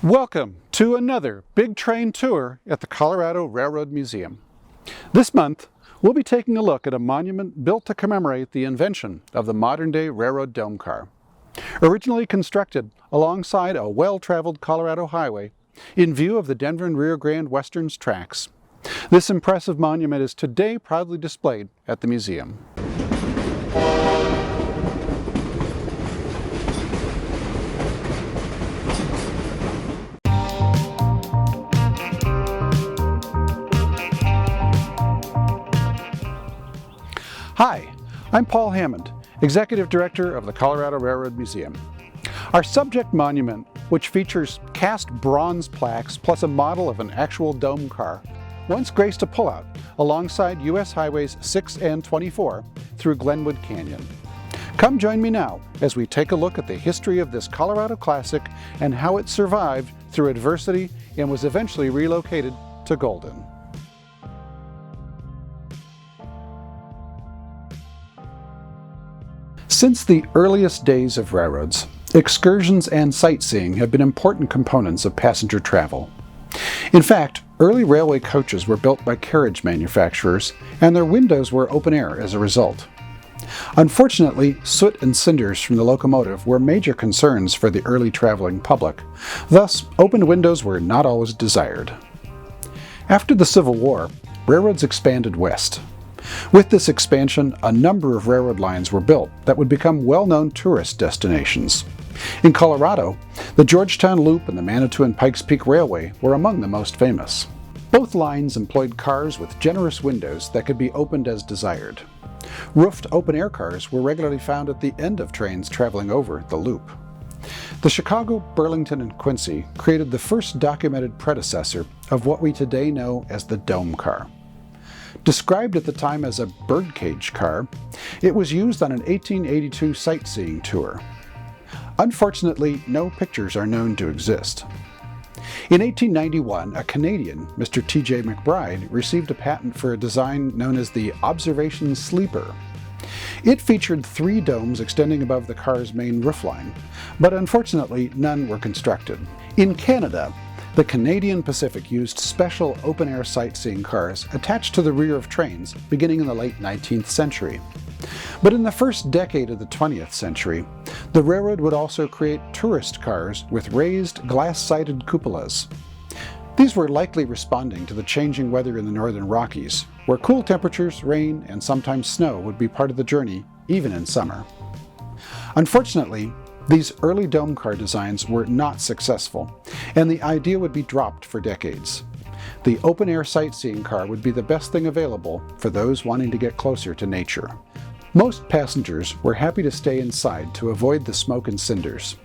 Welcome to another big train tour at the Colorado Railroad Museum. This month, we'll be taking a look at a monument built to commemorate the invention of the modern-day railroad dome car. Originally constructed alongside a well-traveled Colorado highway in view of the Denver and Rio Grande Western's tracks, this impressive monument is today proudly displayed at the museum. Hi, I'm Paul Hammond, Executive Director of the Colorado Railroad Museum. Our subject monument, which features cast bronze plaques plus a model of an actual dome car, once graced a pullout alongside U.S. Highways 6 and 24 through Glenwood Canyon. Come join me now as we take a look at the history of this Colorado classic and how it survived through adversity and was eventually relocated to Golden. Since the earliest days of railroads, excursions and sightseeing have been important components of passenger travel. In fact, early railway coaches were built by carriage manufacturers, and their windows were open air as a result. Unfortunately, soot and cinders from the locomotive were major concerns for the early traveling public. Thus, open windows were not always desired. After the Civil War, railroads expanded west. With this expansion, a number of railroad lines were built that would become well-known tourist destinations. In Colorado, the Georgetown Loop and the Manitou and Pikes Peak Railway were among the most famous. Both lines employed cars with generous windows that could be opened as desired. Roofed open-air cars were regularly found at the end of trains traveling over the loop. The Chicago, Burlington, and Quincy created the first documented predecessor of what we today know as the dome car. Described at the time as a birdcage car, it was used on an 1882 sightseeing tour. Unfortunately, no pictures are known to exist. In 1891, a Canadian, Mr. T.J. McBride, received a patent for a design known as the Observation Sleeper. It featured 3 domes extending above the car's main roofline, but unfortunately none were constructed. In Canada, the Canadian Pacific used special open-air sightseeing cars attached to the rear of trains beginning in the late 19th century. But in the first decade of the 20th century, the railroad would also create tourist cars with raised glass-sided cupolas. These were likely responding to the changing weather in the northern Rockies, where cool temperatures, rain, and sometimes snow would be part of the journey, even in summer. Unfortunately, these early dome car designs were not successful, and the idea would be dropped for decades. The open-air sightseeing car would be the best thing available for those wanting to get closer to nature. Most passengers were happy to stay inside to avoid the smoke and cinders,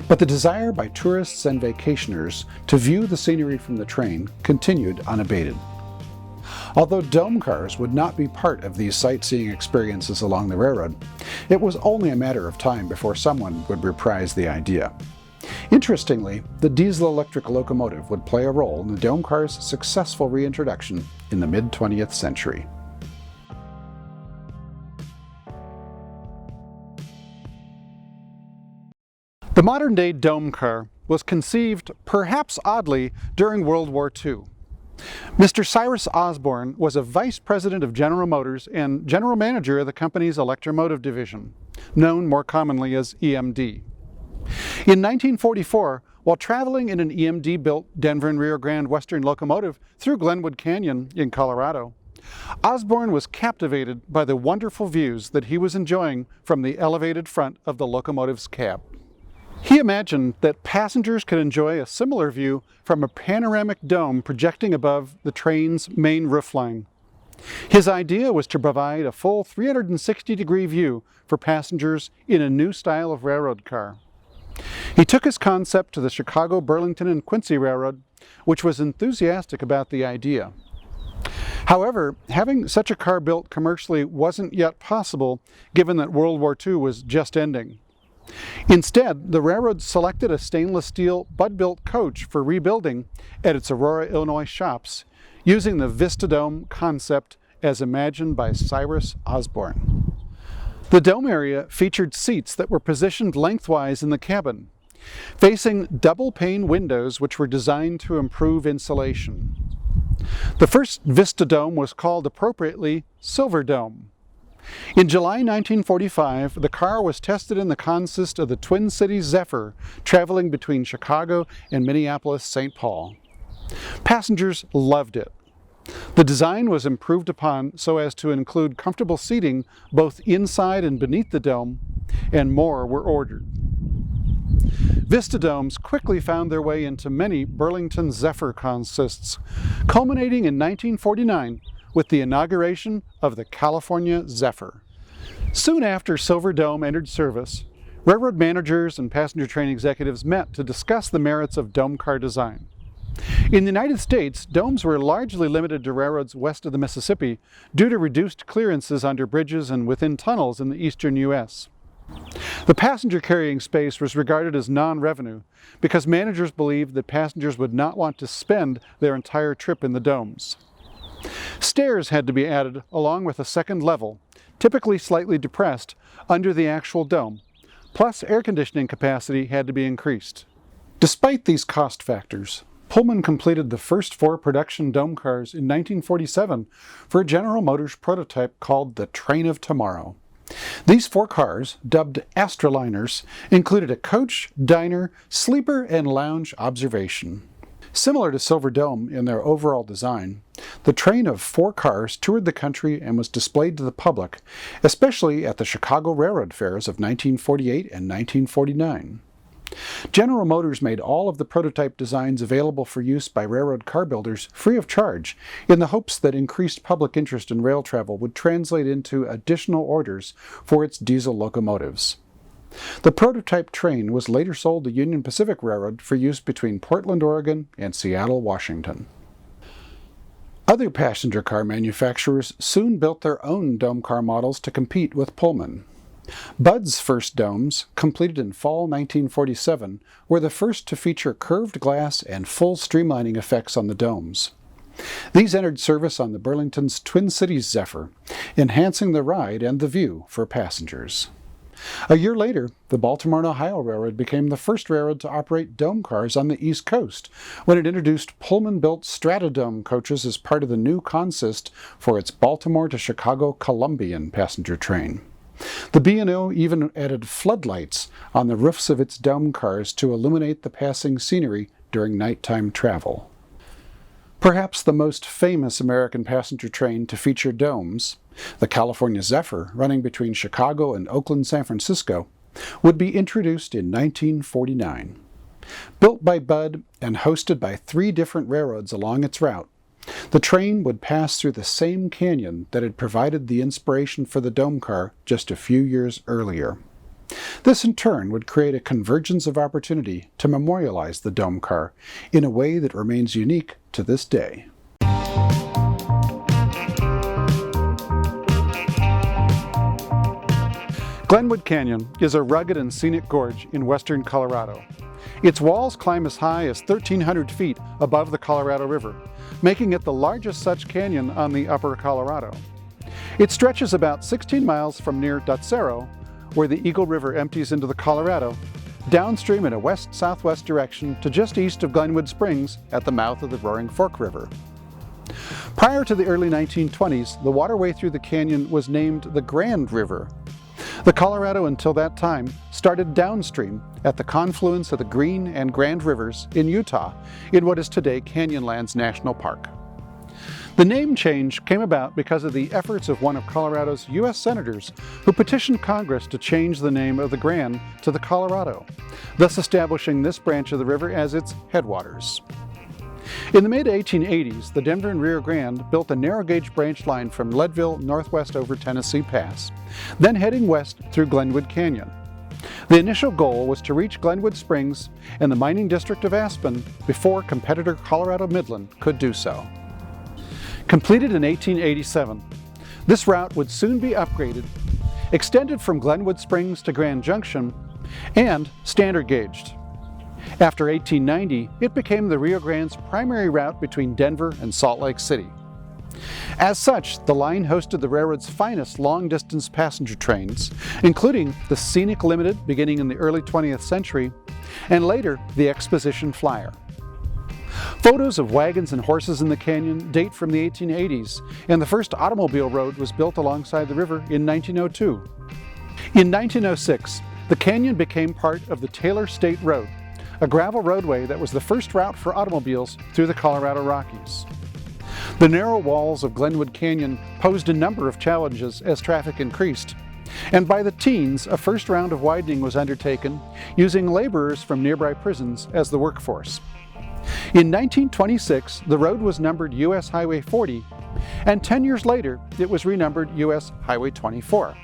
but the desire by tourists and vacationers to view the scenery from the train continued unabated. Although dome cars would not be part of these sightseeing experiences along the railroad, it was only a matter of time before someone would reprise the idea. Interestingly, the diesel-electric locomotive would play a role in the dome car's successful reintroduction in the mid-20th century. The modern-day dome car was conceived, perhaps oddly, during World War II. Mr. Cyrus Osborne was a vice president of General Motors and general manager of the company's electromotive division, known more commonly as EMD. In 1944, while traveling in an EMD-built Denver and Rio Grande Western locomotive through Glenwood Canyon in Colorado, Osborne was captivated by the wonderful views that he was enjoying from the elevated front of the locomotive's cab. He imagined that passengers could enjoy a similar view from a panoramic dome projecting above the train's main roofline. His idea was to provide a full 360-degree view for passengers in a new style of railroad car. He took his concept to the Chicago, Burlington, and Quincy Railroad, which was enthusiastic about the idea. However, having such a car built commercially wasn't yet possible, given that World War II was just ending. Instead, the railroad selected a stainless steel Bud-built coach for rebuilding at its Aurora, Illinois shops, using the Vista-Dome concept as imagined by Cyrus Osborne. The dome area featured seats that were positioned lengthwise in the cabin, facing double-pane windows which were designed to improve insulation. The first Vista-Dome was called appropriately Silver Dome. In July 1945, the car was tested in the consist of the Twin Cities Zephyr, traveling between Chicago and Minneapolis-St. Paul. Passengers loved it. The design was improved upon so as to include comfortable seating both inside and beneath the dome, and more were ordered. Vista-Domes quickly found their way into many Burlington Zephyr consists, culminating in 1949 with the inauguration of the California Zephyr. Soon after Silver Dome entered service, railroad managers and passenger train executives met to discuss the merits of dome car design. In the United States, domes were largely limited to railroads west of the Mississippi due to reduced clearances under bridges and within tunnels in the eastern U.S. The passenger carrying space was regarded as non-revenue because managers believed that passengers would not want to spend their entire trip in the domes. Stairs had to be added along with a second level, typically slightly depressed, under the actual dome, plus air conditioning capacity had to be increased. Despite these cost factors, Pullman completed the first 4 production dome cars in 1947 for a General Motors prototype called the Train of Tomorrow. These 4 cars, dubbed Astroliners, included a coach, diner, sleeper, and lounge observation. Similar to Silver Dome in their overall design, the train of 4 cars toured the country and was displayed to the public, especially at the Chicago Railroad Fairs of 1948 and 1949. General Motors made all of the prototype designs available for use by railroad car builders free of charge, in the hopes that increased public interest in rail travel would translate into additional orders for its diesel locomotives. The prototype train was later sold to Union Pacific Railroad for use between Portland, Oregon and Seattle, Washington. Other passenger car manufacturers soon built their own dome car models to compete with Pullman. Budd's first domes, completed in fall 1947, were the first to feature curved glass and full streamlining effects on the domes. These entered service on the Burlington's Twin Cities Zephyr, enhancing the ride and the view for passengers. A year later, the Baltimore and Ohio Railroad became the first railroad to operate dome cars on the East Coast when it introduced Pullman-built Stratodome coaches as part of the new consist for its Baltimore to Chicago Columbian passenger train. The B&O even added floodlights on the roofs of its dome cars to illuminate the passing scenery during nighttime travel. Perhaps the most famous American passenger train to feature domes, the California Zephyr, running between Chicago and Oakland, San Francisco, would be introduced in 1949. Built by Budd and hosted by 3 different railroads along its route, the train would pass through the same canyon that had provided the inspiration for the dome car just a few years earlier. This in turn would create a convergence of opportunity to memorialize the dome car in a way that remains unique to this day. Glenwood Canyon is a rugged and scenic gorge in western Colorado. Its walls climb as high as 1,300 feet above the Colorado River, making it the largest such canyon on the upper Colorado. It stretches about 16 miles from near Dotsero, where the Eagle River empties into the Colorado, downstream in a west-southwest direction to just east of Glenwood Springs at the mouth of the Roaring Fork River. Prior to the early 1920s, the waterway through the canyon was named the Grand River. The Colorado until that time started downstream at the confluence of the Green and Grand Rivers in Utah in what is today Canyonlands National Park. The name change came about because of the efforts of one of Colorado's U.S. senators who petitioned Congress to change the name of the Grand to the Colorado, thus establishing this branch of the river as its headwaters. In the mid-1880s, the Denver and Rio Grande built a narrow-gauge branch line from Leadville northwest over Tennessee Pass, then heading west through Glenwood Canyon. The initial goal was to reach Glenwood Springs and the mining district of Aspen before competitor Colorado Midland could do so. Completed in 1887, this route would soon be upgraded, extended from Glenwood Springs to Grand Junction, and standard gauged. After 1890, it became the Rio Grande's primary route between Denver and Salt Lake City. As such, the line hosted the railroad's finest long-distance passenger trains, including the Scenic Limited beginning in the early 20th century, and later the Exposition Flyer. Photos of wagons and horses in the canyon date from the 1880s, and the first automobile road was built alongside the river in 1902. In 1906, the canyon became part of the Taylor State Road, a gravel roadway that was the first route for automobiles through the Colorado Rockies. The narrow walls of Glenwood Canyon posed a number of challenges as traffic increased, and by the teens, a first round of widening was undertaken, using laborers from nearby prisons as the workforce. In 1926, the road was numbered US Highway 40, and 10 years later, it was renumbered US Highway 24.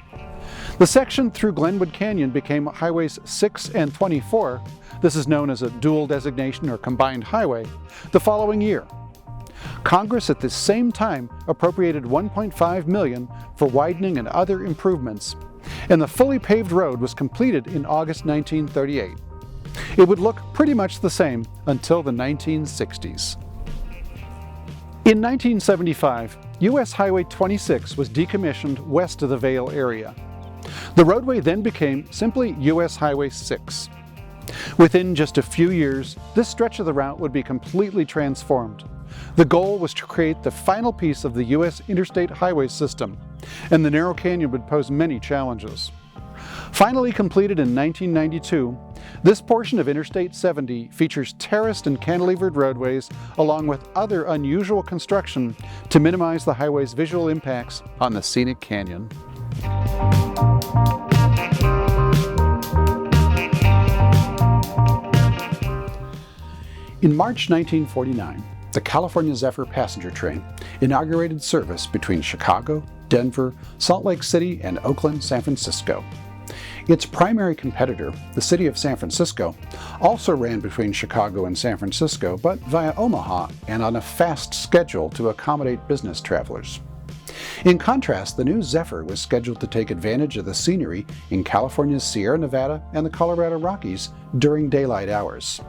The section through Glenwood Canyon became Highways 6 and 24, this is known as a dual designation or combined highway, the following year. Congress at this same time appropriated $1.5 million for widening and other improvements, and the fully paved road was completed in August 1938. It would look pretty much the same until the 1960s. In 1975, US Highway 26 was decommissioned west of the Vail area. The roadway then became simply US Highway 6. Within just a few years, this stretch of the route would be completely transformed. The goal was to create the final piece of the U.S. interstate highway system, and the narrow canyon would pose many challenges. Finally completed in 1992, this portion of Interstate 70 features terraced and cantilevered roadways along with other unusual construction to minimize the highway's visual impacts on the scenic canyon. In March 1949, the California Zephyr passenger train inaugurated service between Chicago, Denver, Salt Lake City, and Oakland, San Francisco. Its primary competitor, the city of San Francisco, also ran between Chicago and San Francisco, but via Omaha and on a fast schedule to accommodate business travelers. In contrast, the new Zephyr was scheduled to take advantage of the scenery in California's Sierra Nevada and the Colorado Rockies during daylight hours.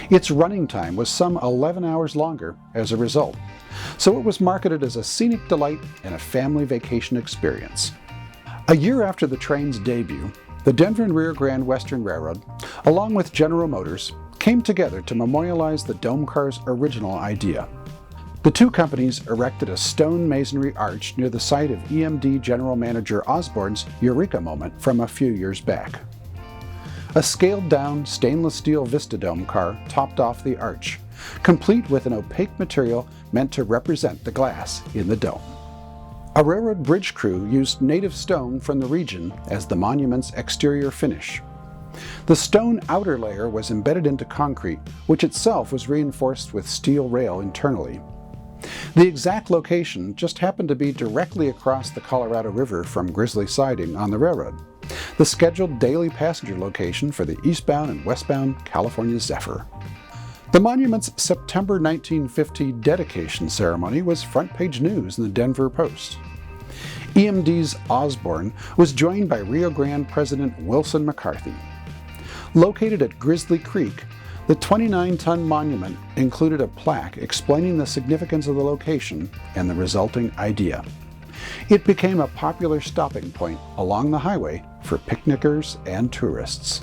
Its running time was some 11 hours longer as a result, so it was marketed as a scenic delight and a family vacation experience. A year after the train's debut, the Denver and Rio Grande Western Railroad, along with General Motors, came together to memorialize the dome car's original idea. The two companies erected a stone masonry arch near the site of EMD General Manager Osborne's Eureka moment from a few years back. A scaled-down stainless steel Vista-Dome car topped off the arch, complete with an opaque material meant to represent the glass in the dome. A railroad bridge crew used native stone from the region as the monument's exterior finish. The stone outer layer was embedded into concrete, which itself was reinforced with steel rail internally. The exact location just happened to be directly across the Colorado River from Grizzly Siding on the railroad, the scheduled daily passenger location for the eastbound and westbound California Zephyr. The monument's September 1950 dedication ceremony was front-page news in the Denver Post. EMD's Osborne was joined by Rio Grande President Wilson McCarthy. Located at Grizzly Creek, the 29-ton monument included a plaque explaining the significance of the location and the resulting idea. It became a popular stopping point along the highway for picnickers and tourists.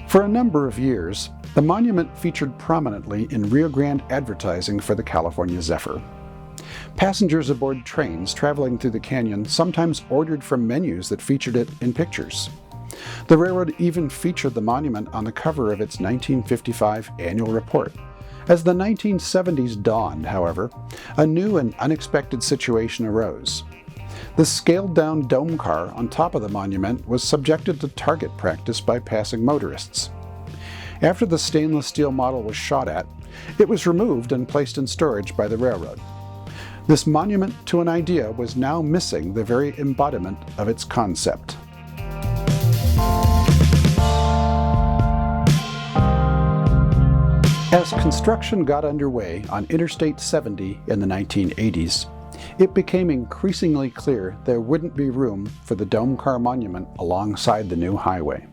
For a number of years, the monument featured prominently in Rio Grande advertising for the California Zephyr. Passengers aboard trains traveling through the canyon sometimes ordered from menus that featured it in pictures. The railroad even featured the monument on the cover of its 1955 annual report. As the 1970s dawned, however, a new and unexpected situation arose. The scaled-down dome car on top of the monument was subjected to target practice by passing motorists. After the stainless steel model was shot at, it was removed and placed in storage by the railroad. This monument to an idea was now missing the very embodiment of its concept. As construction got underway on Interstate 70 in the 1980s, it became increasingly clear there wouldn't be room for the dome car monument alongside the new highway.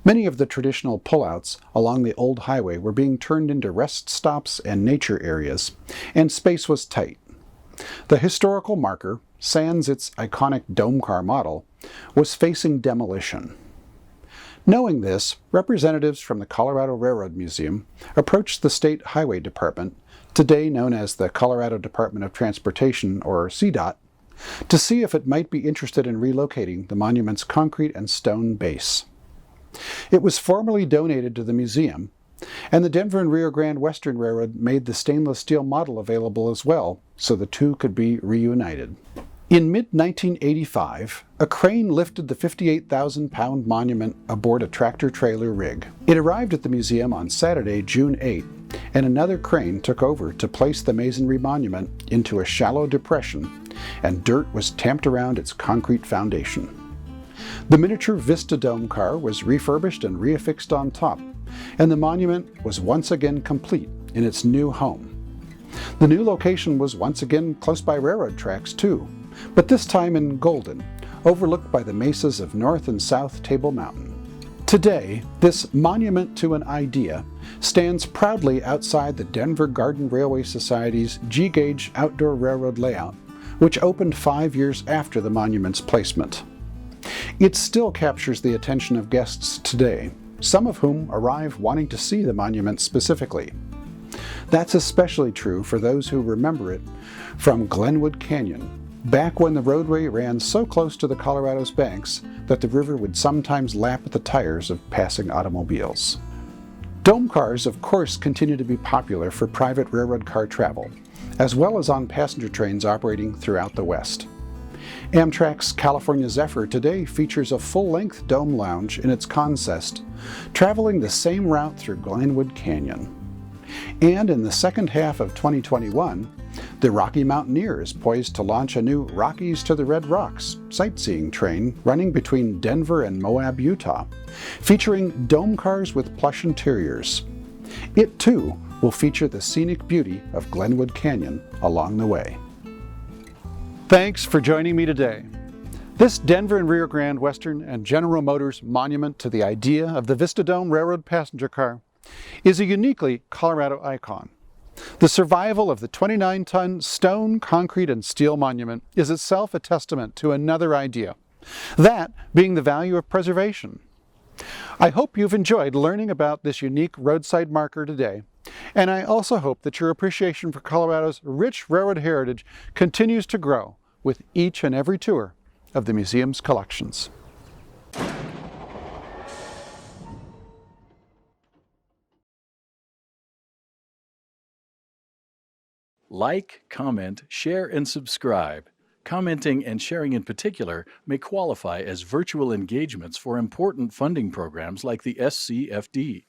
Many of the traditional pullouts along the old highway were being turned into rest stops and nature areas, and space was tight. The historical marker, sans its iconic dome car model, was facing demolition. Knowing this, representatives from the Colorado Railroad Museum approached the State Highway Department, today known as the Colorado Department of Transportation, or CDOT, to see if it might be interested in relocating the monument's concrete and stone base. It was formally donated to the museum, and the Denver and Rio Grande Western Railroad made the stainless steel model available as well, so the two could be reunited. In mid-1985, a crane lifted the 58,000-pound monument aboard a tractor-trailer rig. It arrived at the museum on Saturday, June 8, and another crane took over to place the masonry monument into a shallow depression, and dirt was tamped around its concrete foundation. The miniature Vista-Dome car was refurbished and reaffixed on top, and the monument was once again complete in its new home. The new location was once again close by railroad tracks too, but this time in Golden, overlooked by the mesas of North and South Table Mountain. Today, this monument to an idea stands proudly outside the Denver Garden Railway Society's G-gauge outdoor railroad layout, which opened 5 years after the monument's placement. It still captures the attention of guests today, some of whom arrive wanting to see the monument specifically. That's especially true for those who remember it from Glenwood Canyon, back when the roadway ran so close to the Colorado's banks that the river would sometimes lap at the tires of passing automobiles. Dome cars, of course, continue to be popular for private railroad car travel, as well as on passenger trains operating throughout the West. Amtrak's California Zephyr today features a full-length dome lounge in its consist, traveling the same route through Glenwood Canyon. And in the second half of 2021, the Rocky Mountaineer is poised to launch a new Rockies to the Red Rocks sightseeing train running between Denver and Moab, Utah, featuring dome cars with plush interiors. It too will feature the scenic beauty of Glenwood Canyon along the way. Thanks for joining me today. This Denver and Rio Grande Western and General Motors monument to the idea of the Vista-Dome railroad passenger car is a uniquely Colorado icon. The survival of the 29-ton stone, concrete, and steel monument is itself a testament to another idea, that being the value of preservation. I hope you've enjoyed learning about this unique roadside marker today, and I also hope that your appreciation for Colorado's rich railroad heritage continues to grow with each and every tour of the museum's collections. Like, comment, share, and subscribe. Commenting and sharing in particular may qualify as virtual engagements for important funding programs like the SCFD.